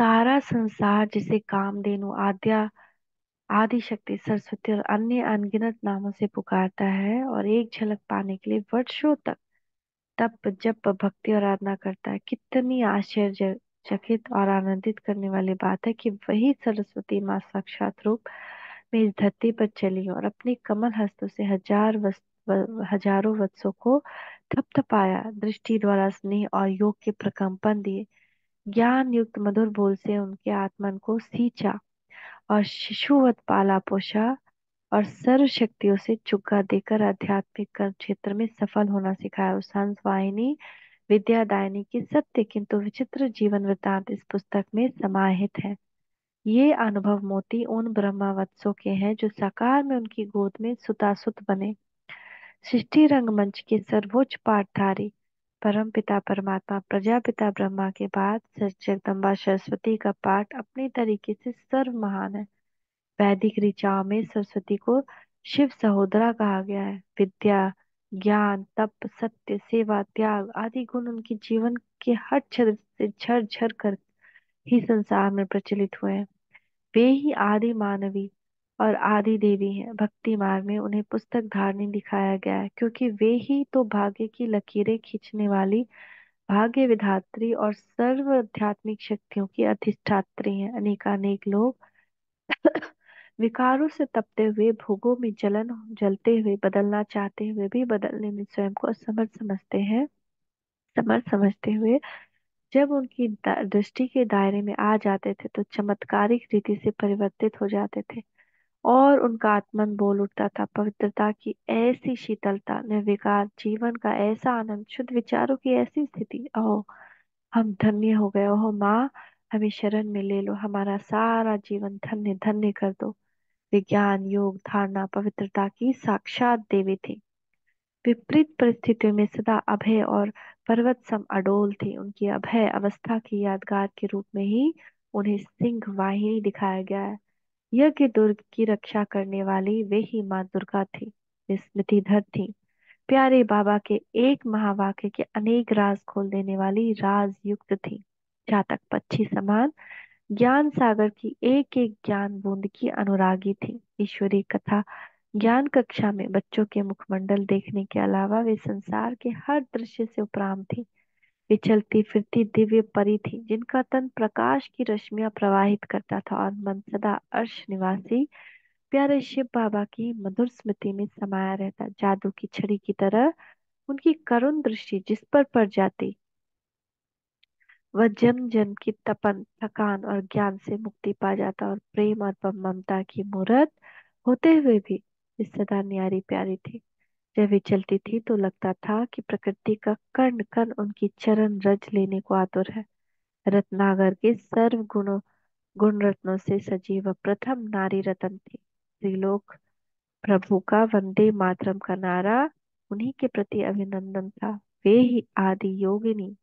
सारा संसार जिसे कामधेनु आद्या आदि शक्ति सरस्वती और अन्य अनगिनत नामों से पुकारता है और एक झलक पाने के लिए वर्षों तक तप जप भक्ति और आराधना करता है। कितनी आश्चर्यचकित और आनंदित करने वाली बात है कि वही सरस्वती माँ साक्षात रूप में इस धरती पर चली और अपने कमल हस्तों से हजारों वत्सों को थपथपाया, दृष्टि द्वारा स्नेह और योग के प्रकंपन दिए, ज्ञान युक्त मधुर बोल से उनके आत्मन को सींचा और शिशुवत पाला पोषा और सर्व शक्तियों से चुका देकर आध्यात्मिक कर्म क्षेत्र में सफल होना सिखाया। उस हंस वाहिनी विद्यादायिनी की सत्य किंतु विचित्र जीवन वृत्तांत इस पुस्तक में समाहित है। ये अनुभव मोती उन ब्रह्मवत्सों के हैं जो साकार में उनकी गोद में सुतासुत बने। सृष्टि रंगमंच के सर्वोच्च पाठधारी परम पिता परमात्मा प्रजापिता ब्रह्मा के बाद जगदम्बा सरस्वती का पाठ अपने तरीके से सर्व महान है। वैदिक ऋचाओं में सरस्वती को शिव सहोदरा कहा गया है। विद्या, ज्ञान, तप, सत्य, सेवा, त्याग आदि गुण उनके जीवन के हर क्षेत्र से झर झर कर ही संसार में प्रचलित हुए हैं। वे ही आदि मानवी और आदि देवी हैं। भक्ति मार्ग में उन्हें पुस्तक धारणी दिखाया गया है क्योंकि वे ही तो भाग्य की लकीरें खींचने वाली भाग्य विधात्री और सर्व आध्यात्मिक शक्तियों की अधिष्ठात्री हैं। अनेकानेक लोग विकारों से तपते हुए भोगों में जलते हुए बदलना चाहते हुए भी बदलने में स्वयं को असमर्थ समझते हैं। समर्थ समझते हुए जब उनकी दृष्टि के दायरे में आ जाते थे तो चमत्कारिक रीति से परिवर्तित हो जाते थे और उनका आत्मन बोल उठता था। पवित्रता की ऐसी शीतलता, निर्विकार जीवन का ऐसा आनंद, शुद्ध विचारों की ऐसी स्थिति, ओह हम धन्य हो गए। ओह माँ, हमें शरण में ले लो, हमारा सारा जीवन धन्य धन्य कर दो। विज्ञान, योग, धारणा, पवित्रता की साक्षात देवी थी। विपरीत परिस्थितियों में सदा अभय और पर्वत सम अडोल थी। उनकी अभय अवस्था की यादगार के रूप में ही उन्हें सिंह वाहिनी दिखाया गया है। यज्ञ दुर्ग की रक्षा करने वाली वे ही माँ दुर्गा थी। वे स्मृतिधर थी। प्यारे बाबा के एक महावाक्य के अनेक राज खोल देने वाली राज युक्त थी। चातक पक्षी समान ज्ञान सागर की एक एक ज्ञान बूंद की अनुरागी थी। ईश्वरी कथा ज्ञान कक्षा में बच्चों के मुखमंडल देखने के अलावा वे संसार के हर दृश्य से उपराम थी। वे चलती फिरती दिव्य परी थी जिनका तन प्रकाश की रश्मियां प्रवाहित करता था और मन सदा अर्श निवासी प्यारे शिव बाबा की मधुर स्मृति में समाया रहता। जादू की छड़ी की तरह उनकी करुण दृष्टि जिस पर पड़ जाती वह जन्म जन्म की तपन थकान और ज्ञान से मुक्ति पा जाता और प्रेम और ममता की मूरत होते हुए भी वे सदा न्यारी प्यारी थी। जब वे चलती थी तो लगता था कि प्रकृति का कण कण उनकी चरण रज लेने को आतुर है। रत्नागर के सर्व गुण रत्नों से सजी वह प्रथम नारी रतन थी। त्रिलोक प्रभु का वंदे मातरम का नारा उन्हीं के प्रति अभिनंदन था। वे ही आदि योगिनी,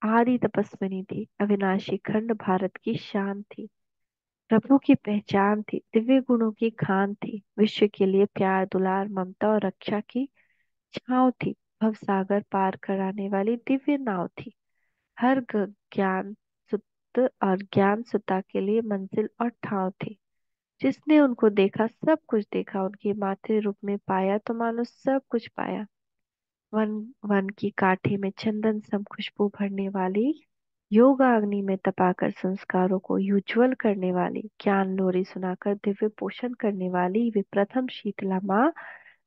आदि तपस्विनी थी। अविनाशी खंड भारत की शान थी। प्रभु की पहचान थी। दिव्य गुणों की खान थी। विश्व के लिए प्यार दुलार ममता और रक्षा की छांव थी। भव सागर पार कराने वाली दिव्य नाव थी। हर ज्ञान सुत और ज्ञान सुता के लिए मंजिल और ठाव थी। जिसने उनको देखा सब कुछ देखा। उनके मातृ रूप में पाया तो मानो सब कुछ पाया। वन वन की काठी में चंदन सम खुशबू भरने वाली, योगाग्नि में तपाकर संस्कारों को उज्ज्वल करने वाली, ज्ञान लोरी सुनाकर दिव्य पोषण करने वाली वे प्रथम शीतला माँ,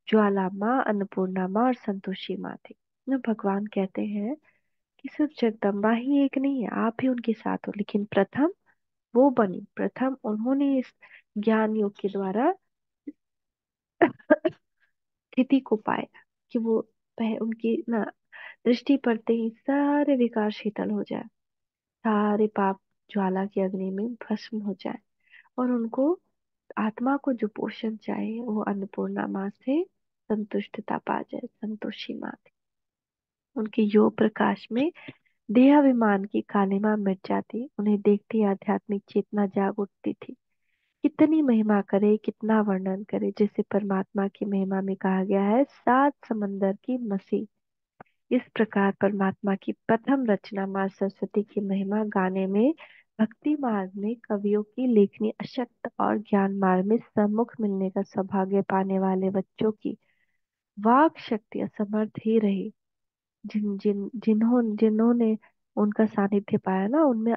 ज्वाला माँ, अन्नपूर्णा माँ और संतोषी माँ थी। न भगवान कहते हैं कि सिर्फ जगदम्बा ही एक नहीं है, आप भी उनके साथ हो, लेकिन प्रथम वो बनी। प्रथम उन्होंने इस ज्ञान योग के द्वारा स्थिति को पाया कि वो उनकी ना दृष्टि पड़ते ही सारे विकार शीतल हो जाए, सारे पाप ज्वाला की अग्नि में भस्म हो जाए और उनको आत्मा को जो पोषण चाहिए वो अन्नपूर्णा माँ से संतुष्टता पा जाए। संतोषी माँ थी। उनके योग प्रकाश में देहाभिमान की कालिमा मिट जाती। उन्हें देखते ही आध्यात्मिक चेतना जाग उठती थी। कितनी महिमा करे, कितना वर्णन करे। जैसे परमात्मा की महिमा में कहा गया है, सात समंदर की मसी इस प्रकार परमात्मा की प्रथम रचना माँ सरस्वती की महिमा गाने में, भक्ति मार्ग में कवियों की लेखनी अशक्त और ज्ञान मार्ग में सम्मुख मिलने का सौभाग्य पाने वाले बच्चों की वाक शक्ति असमर्थ ही रही। जिन्होंने उनका सानिध्य पाया ना, उनमें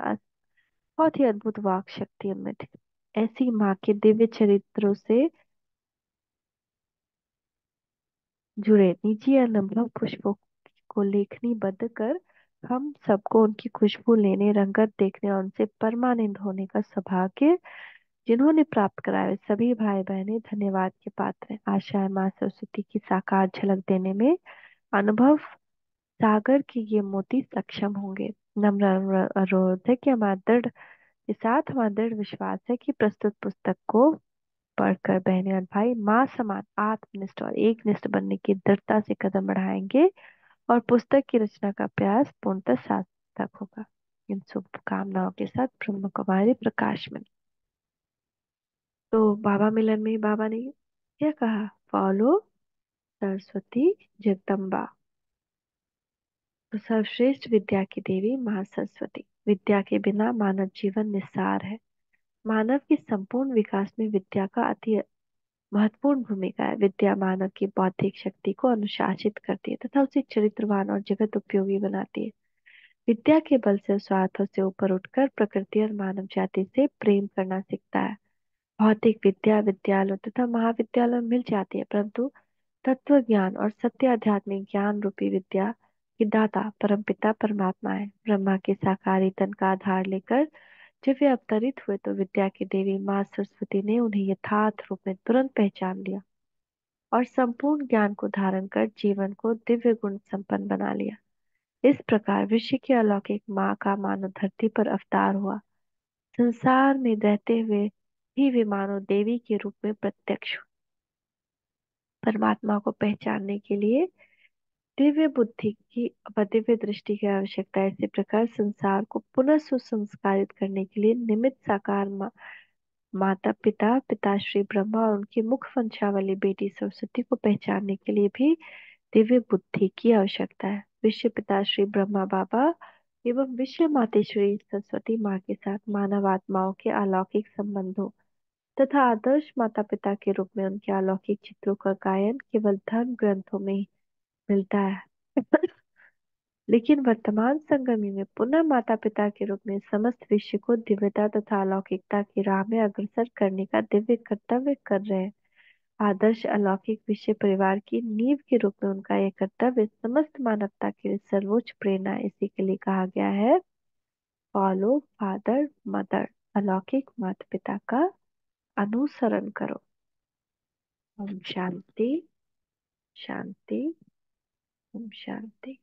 बहुत ही अद्भुत वाक शक्ति उनमें थी। ऐसी माँ के दिव्य चरित्रों से जुड़े निजी अनुभव पुष्पों को लेखनीबद्ध कर हम सबको उनकी खुशबू लेने, रंगत देखने और उनसे परमानंद होने का सौभाग्य जिन्होंने प्राप्त कराया, वे सभी भाई बहनें धन्यवाद के पात्र हैं। आशा है माँ सरस्वती की साकार झलक देने में अनुभव सागर के ये मोती सक्षम होंगे। नम्र अनुरोध है कि हमारा दृढ़ के साथ हमारा दृढ़ विश्वास है कि प्रस्तुत पुस्तक को पढ़कर बहनें और भाई माँ समान आत्मनिष्ठ और एकनिष्ठ बनने की दृढ़ता से कदम बढ़ाएंगे और पुस्तक की रचना का प्रयास पूर्णतः सार्थक होगा। इन शुभकामनाओं के साथ ब्रह्म कुमारी प्रकाश में। तो बाबा मिलन में बाबा ने क्या कहा? फॉलो सरस्वती जगदम्बा। तो सर्वश्रेष्ठ विद्या की देवी माँ सरस्वती। विद्या के बिना मानव जीवन निस्सार है। मानव के संपूर्ण विकास में विद्या का अति महत्वपूर्ण भूमिका है। विद्या मानव की बौद्धिक शक्ति को अनुशासित करती है तथा उसे चरित्रवान और जगत उपयोगी बनाती है। विद्या के बल से स्वार्थों से ऊपर उठकर प्रकृति और मानव जाति से प्रेम करना सीखता है। भौतिक विद्या विद्यालयों तथा महाविद्यालयों में मिल जाती है, परंतु तत्व ज्ञान और सत्य आध्यात्मिक ज्ञान रूपी विद्या की दाता परमपिता परमात्मा है। ब्रह्मा के साकारी तन का आधार लेकर जब वे अवतरित हुए तो विद्या की देवी माँ सरस्वती ने उन्हें यथार्थ रूप में तुरंत पहचान लिया और संपूर्ण ज्ञान को धारण कर जीवन को दिव्य गुण संपन्न बना लिया। इस प्रकार विश्व की अलौकिक माँ का मानव धरती पर अवतार हुआ। संसार में रहते हुए ही वे मानव देवी के रूप में प्रत्यक्ष हुए। परमात्मा को पहचानने के लिए दिव्य बुद्धि की व दिव्य दृष्टि की आवश्यकता है। इसी प्रकार संसार को पुनः सुसंस्कारित करने के लिए निमित्त साकार माता पिता पिताश्री ब्रह्मा और उनकी मुख वंशावली बेटी सरस्वती को पहचानने के लिए भी दिव्य बुद्धि की आवश्यकता है। विश्व पिता श्री ब्रह्मा बाबा एवं विश्व मातेश्वरी सरस्वती माँ के साथ मानव आत्माओं के अलौकिक संबंधों तथा आदर्श माता पिता के रूप में उनके अलौकिक चित्रों का गायन केवल धर्म ग्रंथों में ही मिलता है। लेकिन वर्तमान संगमी में पुनः माता पिता के रूप में समस्त विश्व को दिव्यता तथा अलौकिकता की राह में अग्रसर करने का दिव्य कर्तव्य कर रहे हैं। आदर्श अलौकिक विश्व परिवार की नींव के रूप में उनका यह कर्तव्य समस्त मानवता के लिए सर्वोच्च प्रेरणा है। इसी के लिए कहा गया है, फॉलो फादर मदर। अलौकिक माता पिता का अनुसरण करो। ओम शांति शांति ओम शांति।